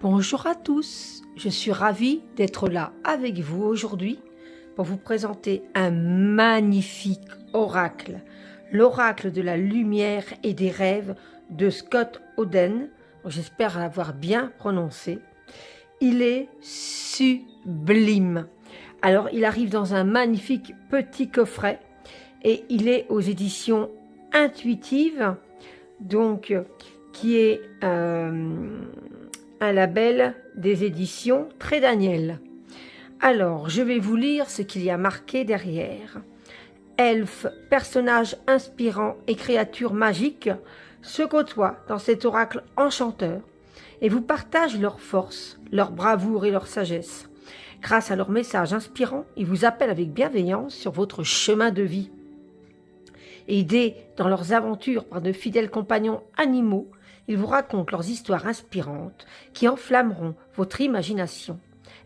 Bonjour à tous, je suis ravie d'être là avec vous aujourd'hui pour vous présenter un magnifique oracle, l'oracle de la lumière et des rêves de Scott Howden. J'espère l'avoir bien prononcé. Il est sublime. Alors, il arrive dans un magnifique petit coffret et il est aux éditions Intuitives, donc qui est un label des éditions Très Daniel. Alors, je vais vous lire ce qu'il y a marqué derrière. Elfes, personnages inspirants et créatures magiques se côtoient dans cet oracle enchanteur et vous partagent leur force, leur bravoure et leur sagesse. Grâce à leurs messages inspirants, ils vous appellent avec bienveillance sur votre chemin de vie. Aidés dans leurs aventures par de fidèles compagnons animaux, ils vous racontent leurs histoires inspirantes qui enflammeront votre imagination,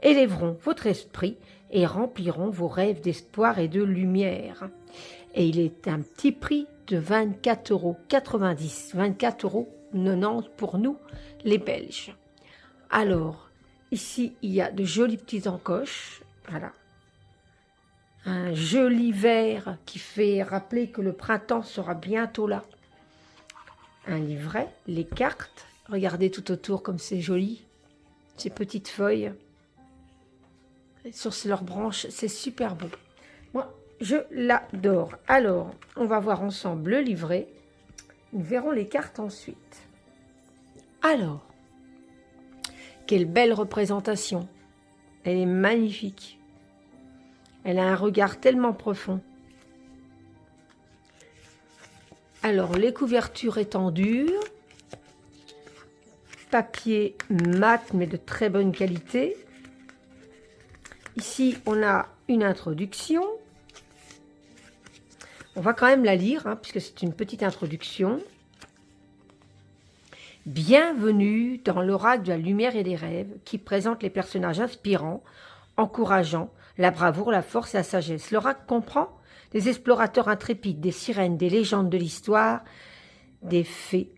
élèveront votre esprit et rempliront vos rêves d'espoir et de lumière. Et il est un petit prix de 24,90 €, 24,90 € pour nous, les Belges. Alors, ici, il y a de jolies petites encoches, voilà. Un joli vert qui fait rappeler que le printemps sera bientôt là. Un livret, les cartes, regardez tout autour comme c'est joli, ces petites feuilles. Et sur leurs branches, c'est super beau. Moi, je l'adore. Alors, on va voir ensemble le livret. Nous verrons les cartes ensuite. Alors, quelle belle représentation. Elle est magnifique. Elle a un regard tellement profond. Alors, les couvertures étendues. Papier mat, mais de très bonne qualité. Ici, on a une introduction. On va quand même la lire, puisque c'est une petite introduction. Bienvenue dans l'oracle de la lumière et des rêves, qui présente les personnages inspirants, encourageants, la bravoure, la force et la sagesse. L'oracle comprend des explorateurs intrépides, des sirènes, des légendes de l'histoire, des fées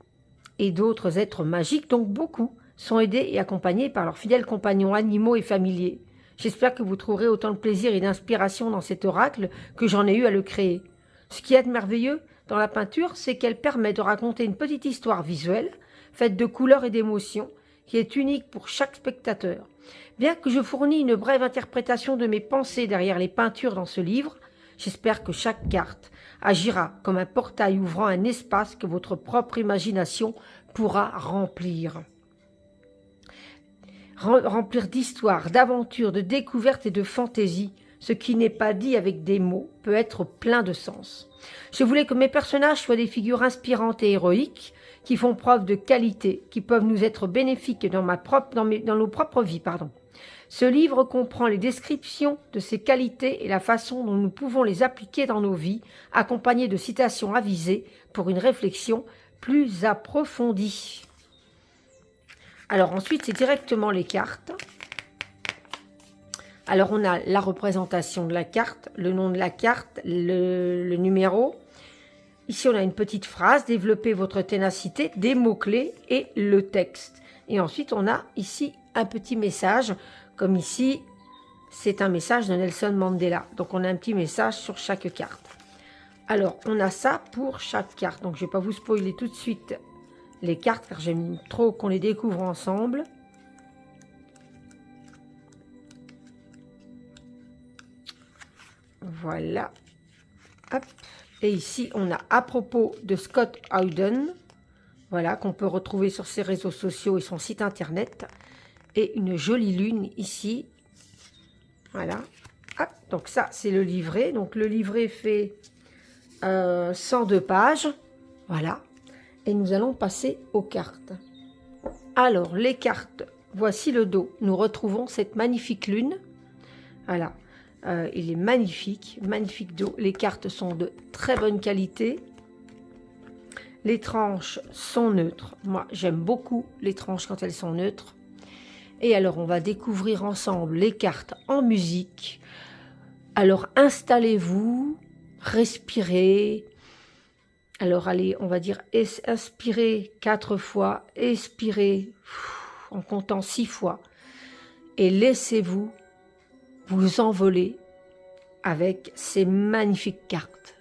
et d'autres êtres magiques, donc beaucoup, sont aidés et accompagnés par leurs fidèles compagnons animaux et familiers. J'espère que vous trouverez autant de plaisir et d'inspiration dans cet oracle que j'en ai eu à le créer. Ce qui est merveilleux dans la peinture, c'est qu'elle permet de raconter une petite histoire visuelle, faite de couleurs et d'émotions, qui est unique pour chaque spectateur. Bien que je fournis une brève interprétation de mes pensées derrière les peintures dans ce livre, j'espère que chaque carte agira comme un portail ouvrant un espace que votre propre imagination pourra remplir. Remplir d'histoires, d'aventures, de découvertes et de fantaisie. Ce qui n'est pas dit avec des mots peut être plein de sens. Je voulais que mes personnages soient des figures inspirantes et héroïques, qui font preuve de qualité, qui peuvent nous être bénéfiques dans nos propres vies. Ce livre comprend les descriptions de ces qualités et la façon dont nous pouvons les appliquer dans nos vies, accompagnées de citations avisées pour une réflexion plus approfondie. Alors ensuite, c'est directement les cartes. Alors on a la représentation de la carte, le nom de la carte, le numéro. Ici, on a une petite phrase, développez votre ténacité, des mots-clés et le texte. Et ensuite, on a ici un petit message, comme ici, c'est un message de Nelson Mandela. Donc, on a un petit message sur chaque carte. Alors, on a ça pour chaque carte. Donc, je ne vais pas vous spoiler tout de suite les cartes, car j'aime trop qu'on les découvre ensemble. Voilà. Hop. Et ici, on a à propos de Scott Howden, voilà, qu'on peut retrouver sur ses réseaux sociaux et son site internet. Et une jolie lune ici. Voilà. Hop. Donc ça, c'est le livret. Donc le livret fait 102 pages. Voilà. Et nous allons passer aux cartes. Alors, les cartes, voici le dos. Nous retrouvons cette magnifique lune. Voilà. Il est magnifique, magnifique dos. Les cartes sont de très bonne qualité. Les tranches sont neutres. Moi, j'aime beaucoup les tranches quand elles sont neutres. Et alors, on va découvrir ensemble les cartes en musique. Alors, installez-vous, respirez. Alors, allez, on va dire inspirez 4 fois, expirez en comptant 6 fois et laissez-vous vous envoler avec ces magnifiques cartes.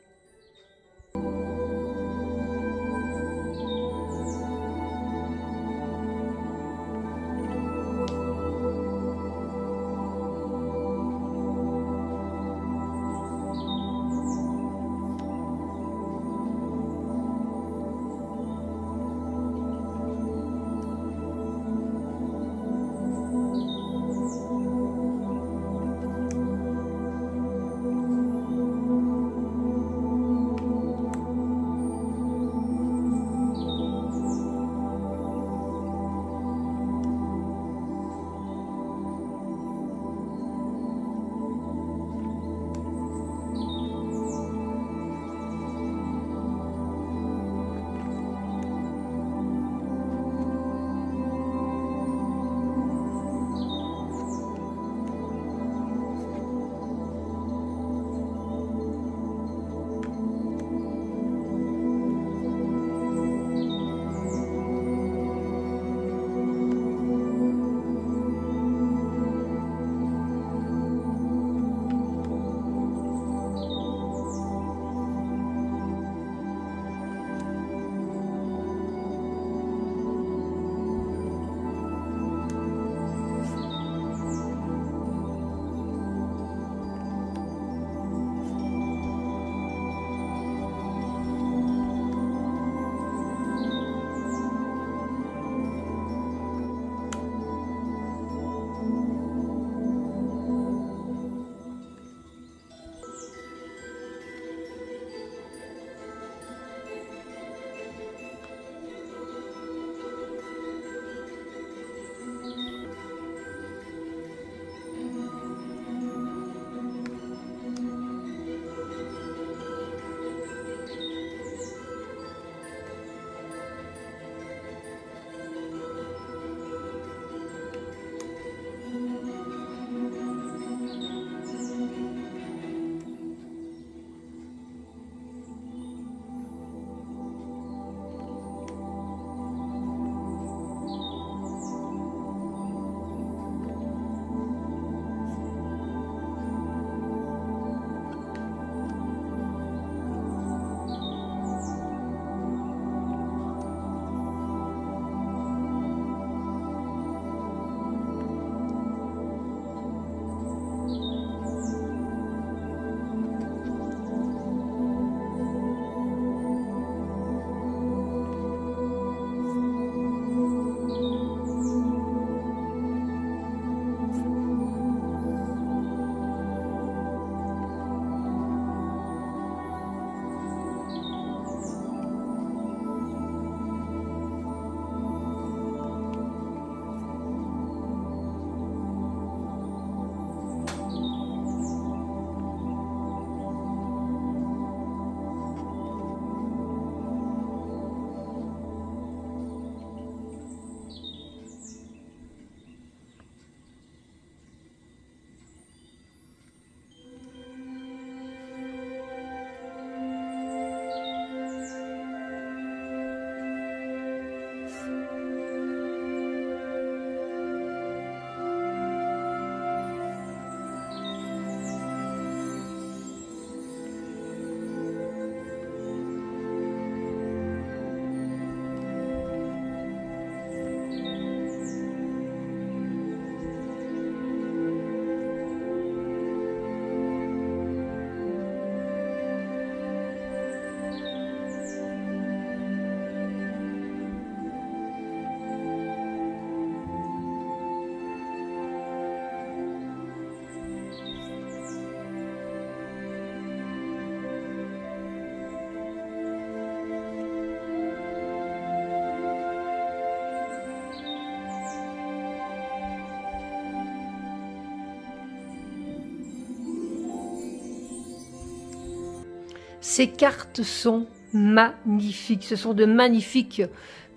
Ces cartes sont magnifiques, ce sont de magnifiques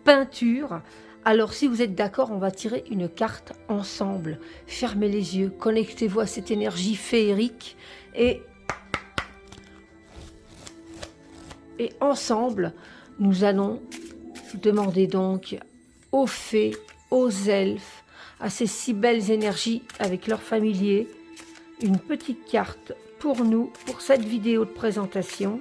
peintures. Alors si vous êtes d'accord, on va tirer une carte ensemble. Fermez les yeux, connectez-vous à cette énergie féerique et ensemble, nous allons demander donc aux fées, aux elfes, à ces si belles énergies avec leurs familiers. Une petite carte pour nous, pour cette vidéo de présentation.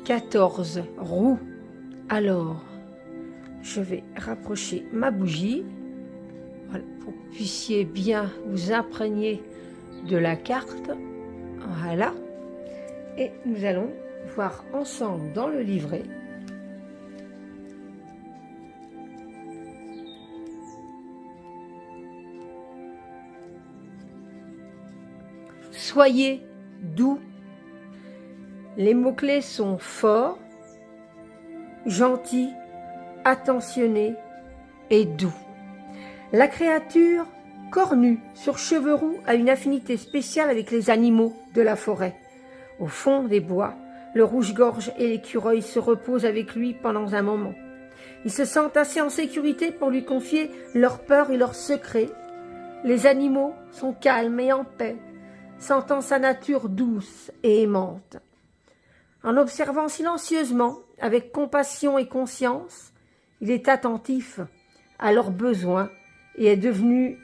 « 14 roues. Alors, je vais rapprocher ma bougie, voilà, pour que vous puissiez bien vous imprégner de la carte. Voilà. Et nous allons voir ensemble dans le livret « Soyez doux ». Les mots-clés sont fort, gentil, attentionné et doux. La créature cornue sur cheveux roux a une affinité spéciale avec les animaux de la forêt. Au fond des bois, le rouge-gorge et l'écureuil se reposent avec lui pendant un moment. Ils se sentent assez en sécurité pour lui confier leurs peurs et leurs secrets. Les animaux sont calmes et en paix, sentant sa nature douce et aimante. En observant silencieusement, avec compassion et conscience, il est attentif à leurs besoins et est devenu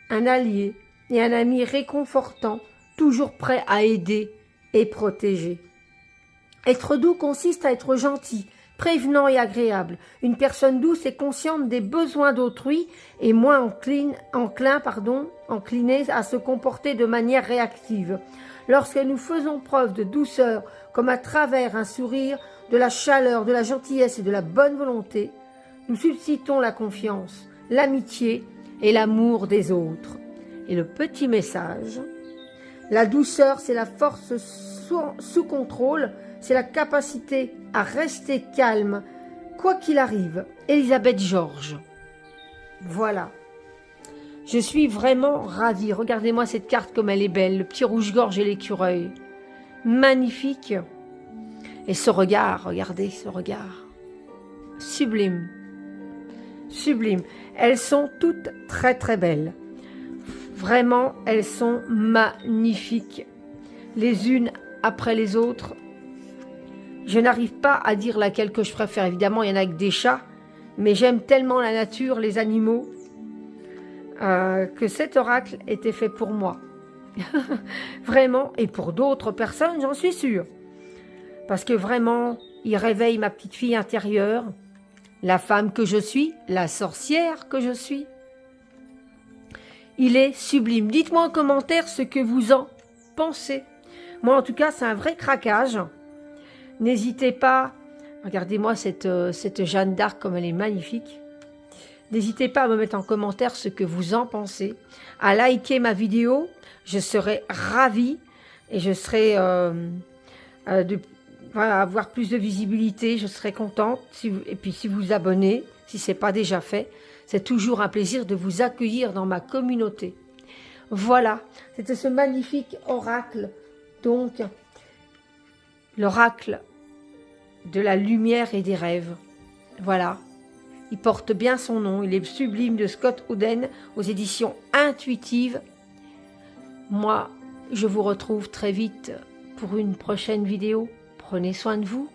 un allié et un ami réconfortant, toujours prêt à aider et protéger. Être doux consiste à être gentil, prévenant et agréable. Une personne douce est consciente des besoins d'autrui et moins encline à se comporter de manière réactive. Lorsque nous faisons preuve de douceur, comme à travers un sourire, de la chaleur, de la gentillesse et de la bonne volonté, nous suscitons la confiance, l'amitié et l'amour des autres. Et le petit message, la douceur, c'est la force sous contrôle, c'est la capacité à rester calme, quoi qu'il arrive. Elisabeth Georges. Voilà. Je suis vraiment ravie. Regardez-moi cette carte comme elle est belle. Le petit rouge-gorge et l'écureuil. Magnifique. Et ce regard, regardez ce regard. Sublime. Sublime. Elles sont toutes très très belles. Vraiment, elles sont magnifiques. Les unes après les autres. Je n'arrive pas à dire laquelle que je préfère. Évidemment, il y en a que des chats. Mais j'aime tellement la nature, les animaux, que cet oracle était fait pour moi. Vraiment, et pour d'autres personnes, j'en suis sûre. Parce que vraiment, il réveille ma petite fille intérieure, la femme que je suis, la sorcière que je suis. Il est sublime. Dites-moi en commentaire ce que vous en pensez. Moi, en tout cas, c'est un vrai craquage. N'hésitez pas, regardez-moi cette Jeanne d'Arc comme elle est magnifique. N'hésitez pas à me mettre en commentaire ce que vous en pensez, à liker ma vidéo, je serai ravie et je serai avoir plus de visibilité, je serai contente. Et puis si vous vous abonnez, si ce n'est pas déjà fait, c'est toujours un plaisir de vous accueillir dans ma communauté. Voilà, c'était ce magnifique oracle, donc l'oracle de la lumière et des rêves. Voilà. Il porte bien son nom, il est sublime, de Scott Ouden aux éditions Intuitives. Moi, je vous retrouve très vite pour une prochaine vidéo. Prenez soin de vous.